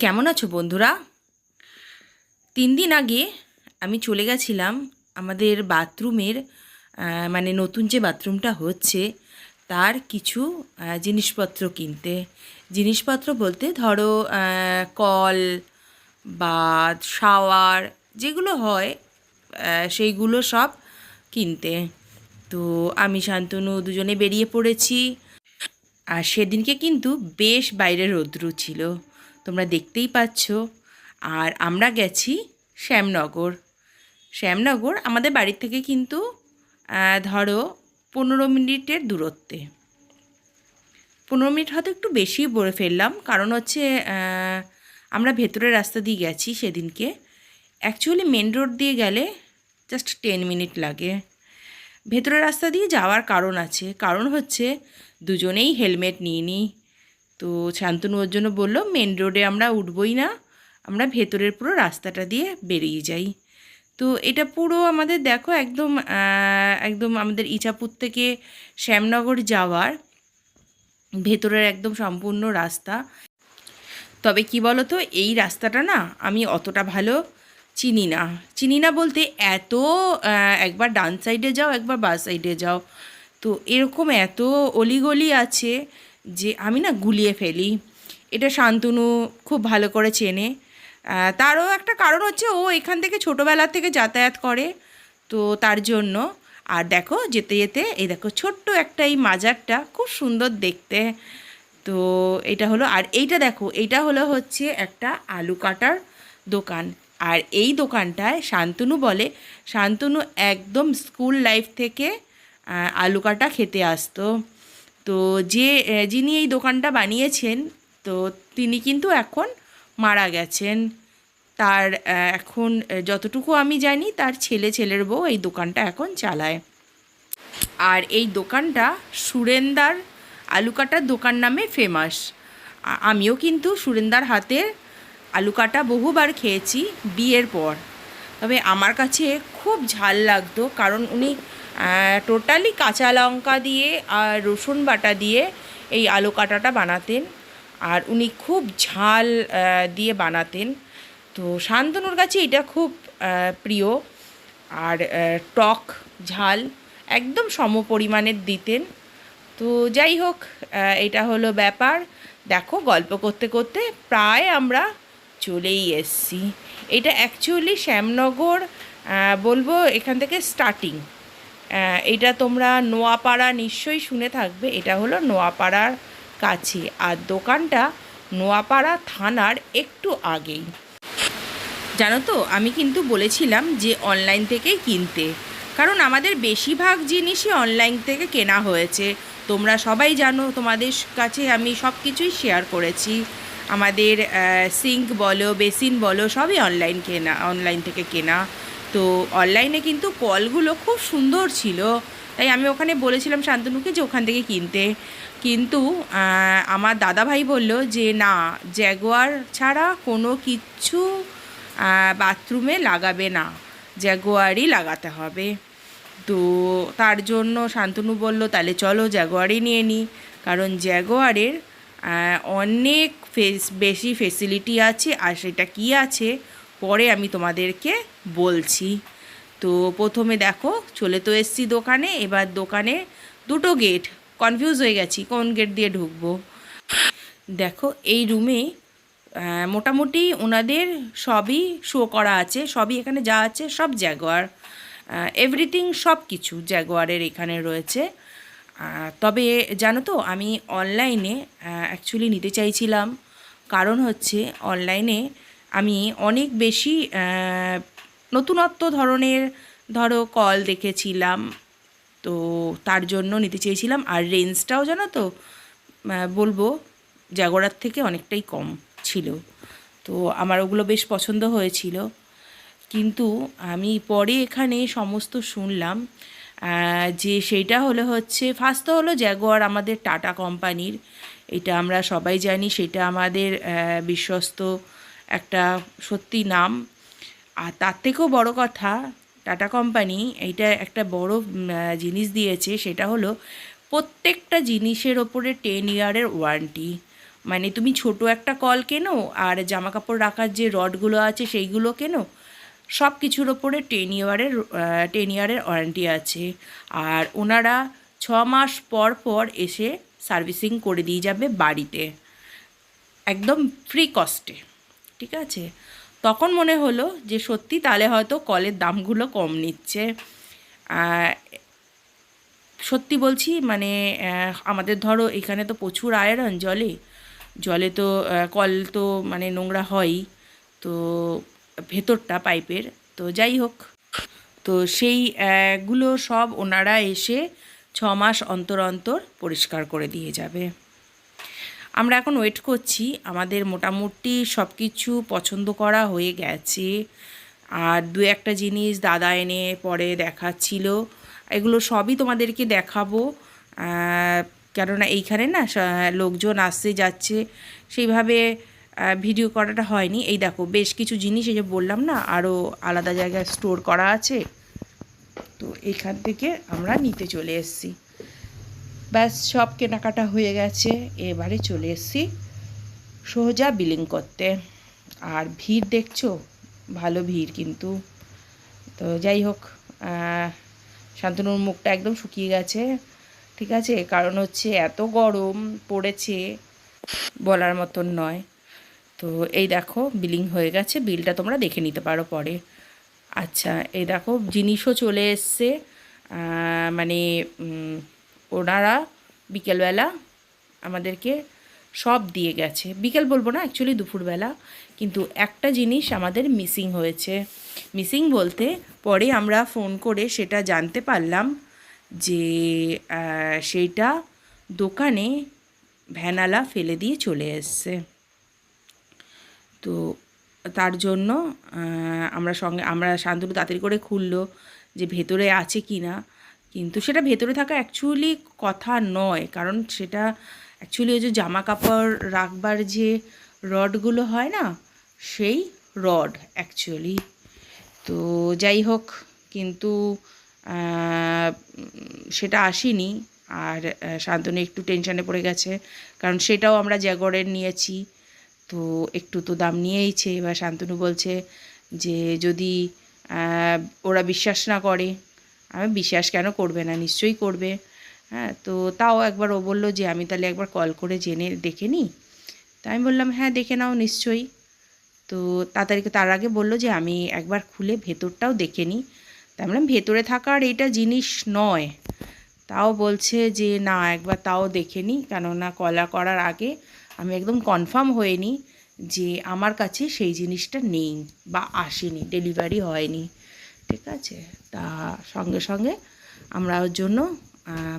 কেমন আছো বন্ধুরা? 3 দিন আগে আমি চলে গেছিলাম আমাদের বাথরুমের মানে নতুন যে বাথরুমটা হচ্ছে তার কিছু জিনিসপত্র কিনতে। জিনিসপত্র বলতে ধরো কল বা শাওয়ার যেগুলো হয় সেইগুলো সব কিনতে। তো আমি শান্তনু দুজনে বেরিয়ে পড়েছি। আর সেদিনকে কিন্তু বেশ বাইরে রৌদ্র ছিল, তোমরা দেখতেই পাচ্ছ। আর আমরা গেছি শ্যামনগর। শ্যামনগর আমাদের বাড়ির থেকে কিন্তু ধরো 15 মিনিটের দূরত্বে। 15 মিনিট হয়তো একটু বেশি বলে ফেললাম, কারণ হচ্ছে আমরা ভেতরের রাস্তা দিয়ে গেছি সেদিনকে। অ্যাকচুয়ালি মেন রোড দিয়ে গেলে জাস্ট 10 মিনিট লাগে। ভেতরের রাস্তা দিয়ে যাওয়ার কারণ আছে, কারণ হচ্ছে দুজনেই হেলমেট নিয়ে নিই। তো শান্তনু ওর জন্য বললো মেন রোডে আমরা উঠবই না, আমরা ভেতরের পুরো রাস্তাটা দিয়ে বেরিয়ে যাই। তো এটা পুরো আমাদের দেখো একদম একদম আমাদের ইছাপুর থেকে শ্যামনগর যাওয়ার ভেতরের একদম সম্পূর্ণ রাস্তা। তবে কি বলো তো, এই রাস্তাটা না আমি অতটা ভালো চিনি না বলতে এত একবার ডান সাইডে যাও একবার বাঁ সাইডে যাও, তো এরকম এত অলিগলি আছে যে আমি না গুলিয়ে ফেলি। এটা শান্তনু খুব ভালো করে চেনে। তারও একটা কারণ হচ্ছে ও এখান থেকে ছোটোবেলা থেকে যাতায়াত করে, তো তার জন্য। আর দেখো যেতে যেতে এই দেখো ছোট্ট একটা এই মাজারটা খুব সুন্দর দেখতে। তো এটা হলো, আর এইটা দেখো এইটা হলো হচ্ছে একটা আলু কাটার দোকান। আর এই দোকানটায় শান্তনু বলে শান্তনু একদম স্কুল লাইফ থেকে আলু কাটা খেতে আসতো। তো যিনি এই দোকানটা বানিয়েছেন, তো তিনি কিন্তু এখন মারা গেছেন। তার এখন যতটুকু আমি জানি তার ছেলের বউ এই দোকানটা এখন চালায়। আর এই দোকানটা সুরেন্দার আলু কাটার দোকান নামে ফেমাস। আমিও কিন্তু সুরেন্দার হাতের আলু কাটা বহুবার খেয়েছি বিয়ের পর। তবে আমার কাছে খুব ঝাল লাগতো, কারণ উনি টোটালি কাঁচা লঙ্কা দিয়ে আর রসুন বাটা দিয়ে এই আলু কাটাটা বানাতেন। আর উনি খুব ঝাল দিয়ে বানাতেন। তো শান্তনুর কাছে এটা খুব প্রিয়। আর টক ঝাল একদম সমপরিমাণের দিতেন। তো যাই হোক, এটা হলো ব্যাপার। দেখো গল্প করতে করতে প্রায় আমরা চলেই এসছি। এটা অ্যাকচুয়ালি শ্যামনগর বলবো এখান থেকে স্টার্টিং। এটা তোমরা নোয়াপাড়া নিশ্চয়ই শুনে থাকবে, এটা হলো নোয়াপাড়ার কাছে। আর দোকানটা নোয়াপাড়া থানার একটু আগেই। জানো তো, আমি কিন্তু বলেছিলাম যে অনলাইন থেকেই কিনতে, কারণ আমাদের বেশিরভাগ জিনিসই অনলাইন থেকে কেনা হয়েছে। তোমরা সবাই জানো, তোমাদের কাছে আমি সব কিছুই শেয়ার করেছি। আমাদের সিঙ্ক বলো বেসিন বলো সবই অনলাইন থেকে কেনা। তো অনলাইনে কিন্তু কলগুলো খুব সুন্দর ছিল, তাই আমি ওখানে বলেছিলাম শান্তনুকে যে ওখান থেকে কিনতে। কিন্তু আমার দাদাভাই বলল যে না, জ্যাগুয়ার ছাড়া কোনো কিচ্ছু বাথরুমে লাগাবে না, জ্যাগুয়ারই লাগাতে হবে। তো তার জন্য শান্তনু বলল তাহলে চলো জ্যাগুয়ারই নিয়ে নিই, কারণ জ্যাগুয়ারের অনেক বেশি ফেসিলিটি আছে। আর সেটা কী আছে পরে আমি তোমাদেরকে বলছি। তো প্রথমে দেখো চলে তো এসছি দোকানে। এবার দোকানে দুটো গেট, কনফিউজ হয়ে গেছি কোন গেট দিয়ে ঢুকবো। দেখো এই রুমে মোটামুটি ওনাদের সবই শো করা আছে, সবই এখানে যা আছে সব জ্যাগুয়ার, এভরিথিং সব কিছু জ্যাগুয়ারের এখানে রয়েছে। তবে জানো তো, আমি অনলাইনে অ্যাকচুয়ালি নিতে চাইছিলাম, কারণ হচ্ছে অনলাইনে আমি অনেক বেশি নতুনত্ব ধরনের ধরো কল দেখেছিলাম, তো তার জন্য নিতে চেয়েছিলাম। আর রেঞ্জটাও জানো তো বলবো জ্যাগুয়ার থেকে অনেকটাই কম ছিল, তো আমার ওগুলো বেশ পছন্দ হয়েছিল। কিন্তু আমি পরে এখানে সমস্ত শুনলাম যে সেইটা হলো হচ্ছে ফার্স্ট তো হলো জ্যাগুয়ার আমাদের টাটা কোম্পানির, এটা আমরা সবাই জানি, সেটা আমাদের বিশ্বস্ত একটা সত্যি নাম। আর তার থেকেও বড় কথা, টাটা কোম্পানি এইটা একটা বড় জিনিস দিয়েছে, সেটা হলো প্রত্যেকটা জিনিসের ওপরে 10 ইয়ারের ওয়ারেন্টি। মানে তুমি ছোট একটা কল কেনো আর জামা কাপড় রাখার যে রডগুলো আছে সেইগুলো কেনো, সব কিছুর ওপরে 10 ইয়ারের ওয়ারেন্টি আছে। আর ওনারা 6 মাস পর পর এসে সার্ভিসিং করে দিয়ে যাবে বাড়িতে, একদম ফ্রি কস্টে। ঠিক আছে, তখন মনে হলো যে সত্যি তাহলে হয়তো কলের দামগুলো কম নিচ্ছে। সত্যি বলছি, মানে আমাদের ধরো এখানে তো প্রচুর আয়রন জলে তো কল তো মানে নোংরা হয়ই, তো ভেতরটা পাইপের, তো যাই হোক, তো সেই গুলো সব ওনারা এসে 6 মাস অন্তর অন্তর পরিষ্কার করে দিয়ে যাবে। আমরা এখন ওয়েট করছি, আমাদের মোটামুটি সব কিছু পছন্দ করা হয়ে গেছে। আর দু একটা জিনিস দাদা এনে পরে দেখাচ্ছিল, এগুলো সবই তোমাদেরকে দেখাবো, কেননা এইখানে না লোকজন আসছে যাচ্ছে, সেইভাবে ভিডিও করাটা হয়নি। এই দেখো বেশ কিছু জিনিস, এই যে বললাম না আরও আলাদা জায়গায় স্টোর করা আছে, তো এইখান থেকে আমরা নিতে চলে এসেছি। ব্যাস সব কেনাকাটা হয়ে গেছে, এবারে চলে এসেছি সোজা বিলিং করতে। আর ভিড় দেখছো, ভালো ভিড় কিন্তু। তো যাই হোক, শান্তনুর মুখটা একদম শুকিয়ে গেছে, ঠিক আছে, কারণ হচ্ছে এত গরম পড়েছে বলার মতন নয়। তো এই দেখো বিলিং হয়ে গেছে, বিলটা তোমরা দেখে নিতে পারো পরে। আচ্ছা, এই দেখো জিনিসও চলে এসছে, মানে ওনারা বিকেলবেলা আমাদেরকে সব দিয়ে গেছে। বিকেল বলবো না, অ্যাকচুয়ালি দুপুরবেলা, কিন্তু একটা জিনিস আমাদের মিসিং হয়েছে। মিসিং বলতে পরে আমরা ফোন করে সেটা জানতে পারলাম যে সেইটা দোকানে ভ্যানালা ফেলে দিয়ে চলে এসছে। তো তার জন্য আমরা শান্তনু তাড়াতাড়ি করে খুললো যে ভেতরে আছে কি না, কিন্তু সেটা ভেতরে থাকা অ্যাকচুয়ালি কথা নয়, কারণ সেটা অ্যাকচুয়ালি ওই যে জামা কাপড় রাখবার যে রডগুলো হয় না, সেই রড অ্যাকচুয়ালি। তো যাই হোক, কিন্তু সেটা আসেনি। আর শান্তনু একটু টেনশানে পড়ে গেছে, কারণ সেটাও আমরা জ্যাগরের নিয়েছি, তো একটু তো দাম নিয়েইছে। এবার শান্তনু বলছে যে যদি ওরা বিশ্বাস না করে, আমি বিশ্বাস কেন করবে না, নিশ্চয়ই করবে। হ্যাঁ, তো তাও একবার ও বললো যে আমি তাহলে একবার কল করে জেনে দেখে নিই। তা আমি বললাম হ্যাঁ দেখে নাও নিশ্চয়ই। তো তার আগে বললো যে আমি একবার খুলে ভেতরটাও দেখে নিই। তা বললাম ভেতরে থাকার এইটা জিনিস নয়, তাও বলছে যে না একবার তাও দেখে নিই, কেননা কলা করার আগে আমি একদম কনফার্ম হয়ে নিই যে আমার কাছে সেই জিনিসটা নেই বা আসেনি, ডেলিভারি হয়নি। ঠিক আছে, তা সঙ্গে সঙ্গে আমরা ওর জন্য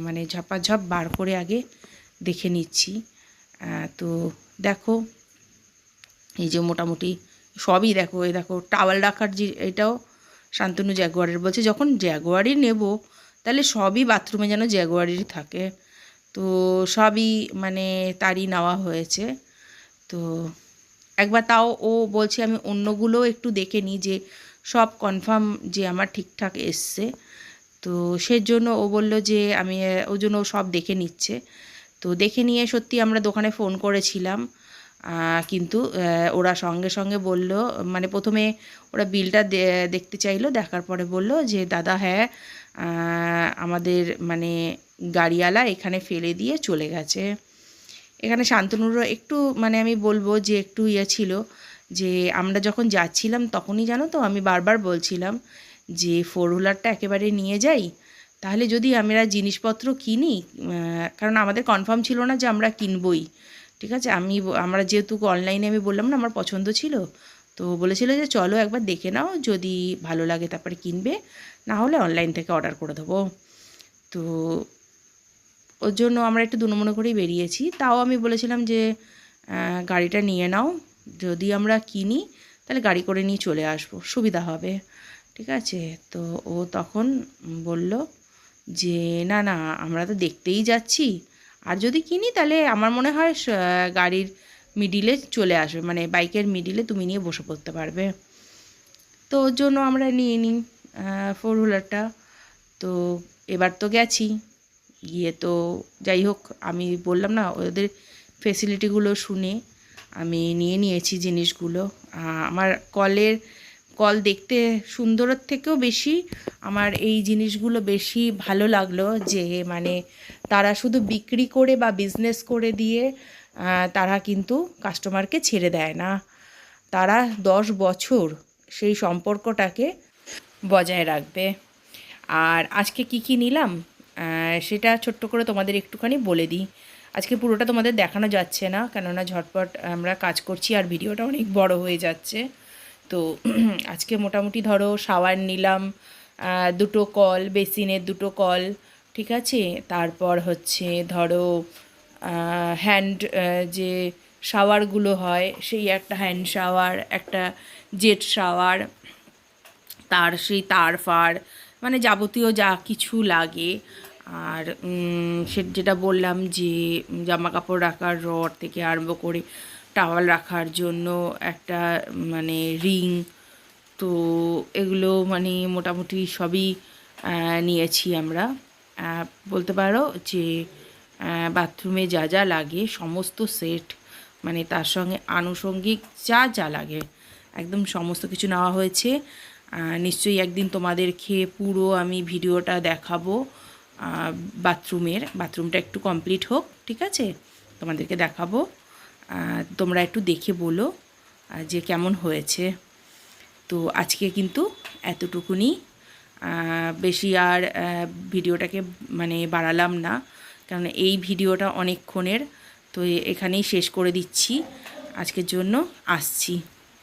মানে ঝপাঝপ বার করে আগে দেখে নিচ্ছি। তো দেখো এই যে মোটামুটি সবই দেখো, এই দেখো টাওয়াল রাখার যে এটাও শান্তনু জ্যাগুয়ারের বলছে, যখন জ্যাগুয়ারই নেব তাহলে সবই বাথরুমে যেন জ্যাগুয়ারেরই থাকে। তো সবই মানে তারই নেওয়া হয়েছে। তো একবার তাও ও বলছে আমি অন্যগুলোও একটু দেখে নিই যে সব কনফার্ম যে আমার ঠিকঠাক এসছে। তো সেজন্য ও বলল যে আমি ওই জন্য ও সব দেখে নিচ্ছে। তো দেখে নিয়ে সত্যি আমরা দোকানে ফোন করেছিলাম, কিন্তু ওরা সঙ্গে সঙ্গে বলল, মানে প্রথমে ওরা বিলটা দেখতে চাইলো, দেখার পরে বলল যে দাদা হ্যাঁ আমাদের মানে গাড়িওয়ালা এখানে ফেলে দিয়ে চলে গেছে। এখানে শান্তনুরও একটু মানে আমি বলবো যে একটু ছিল যে আমরা যখন যাচ্ছিলাম তখনই জানো তো আমি বারবার বলছিলাম যে 4 হুইলারটা একেবারে নিয়ে যাই, তাহলে যদি আমরা জিনিসপত্র কিনি, কারণ আমাদের কনফার্ম ছিল না যে আমরা কিনবই। ঠিক আছে, আমরা যেহেতু অনলাইনে আমি বললাম না আমার পছন্দ ছিল, তো বলেছিল যে চলো একবার দেখে নাও, যদি ভালো লাগে তারপরে কিনবে, না হলে অনলাইন থেকে অর্ডার করে দেবো। তো ওর জন্য আমরা একটু দুনমনে করেই বেরিয়েছি। তাও আমি বলেছিলাম যে গাড়িটা নিয়ে নাও, যদি আমরা কিনি তাহলে গাড়ি করে নিয়ে চলে আসবো, সুবিধা হবে। ঠিক আছে, তো ও তখন বলল যে না না আমরা তো দেখতেই যাচ্ছি, আর যদি কিনি তাহলে আমার মনে হয় গাড়ির মিডিলে চলে আসবে, মানে বাইকের মিডিলে তুমি নিয়ে বসে পড়তে পারবে। তো ওর জন্য আমরা নিয়ে নিই 4 হুইলারটা। তো এবার তো গেছি, গিয়ে তো যাই হোক আমি বললাম না ওদের ফেসিলিটিগুলো শুনে আমি নিয়ে নিয়েছি জিনিসগুলো। আমার কল দেখতে সুন্দরের থেকেও বেশি আমার এই জিনিসগুলো বেশি ভালো লাগলো, যে মানে তারা শুধু বিক্রি করে বা বিজনেস করে দিয়ে তারা কিন্তু কাস্টমারকে ছেড়ে দেয় না। তারা 10 বছর সেই সম্পর্কটাকে বজায় রাখবে। আর আজকে কি নিলাম সেটা ছোট্ট করে তোমাদের একটুখানি বলে দিই। আজকে পুরোটা তোমাদের দেখানো যাচ্ছে না, কেননা ঝটপট আমরা কাজ করছি আর ভিডিওটা অনেক বড় হয়ে যাচ্ছে। তো আজকে মোটামুটি ধরো শাওয়ার নিলাম, 2টো কল, বেসিনের 2টো কল, ঠিক আছে। তারপর হচ্ছে ধরো হ্যান্ড যে শাওয়ারগুলো হয়, সেই একটা হ্যান্ড শাওয়ার, একটা জেট শাওয়ার, তার সেই তার ফার, মানে যাবতীয় যা কিছু লাগে। আর সে যেটা বললাম যে জামা কাপড় রাখার রড থেকে আরম্ভ করে টাওয়াল রাখার জন্য একটা মানে রিং, তো এগুলো মানে মোটামুটি সবই নিয়েছি আমরা। বলতে পারো যে বাথরুমে যা যা লাগে সমস্ত সেট, মানে তার সঙ্গে আনুষঙ্গিক যা যা লাগে একদম সমস্ত কিছু নেওয়া হয়েছে। নিশ্চয়ই একদিন তোমাদেরকে পুরো আমি ভিডিওটা দেখাবো। বাথরুমটা একটু কমপ্লিট হোক, ঠিক আছে, তোমাদেরকে দেখাবো। তোমরা একটু দেখে বলো যে কেমন হয়েছে। তো আজকে কিন্তু এতটুকুনি, বেশি আর ভিডিওটাকে মানে বাড়ালাম না, কারণ এই ভিডিওটা অনেকক্ষণের। তো এখানেই শেষ করে দিচ্ছি, আজকের জন্য আসছি।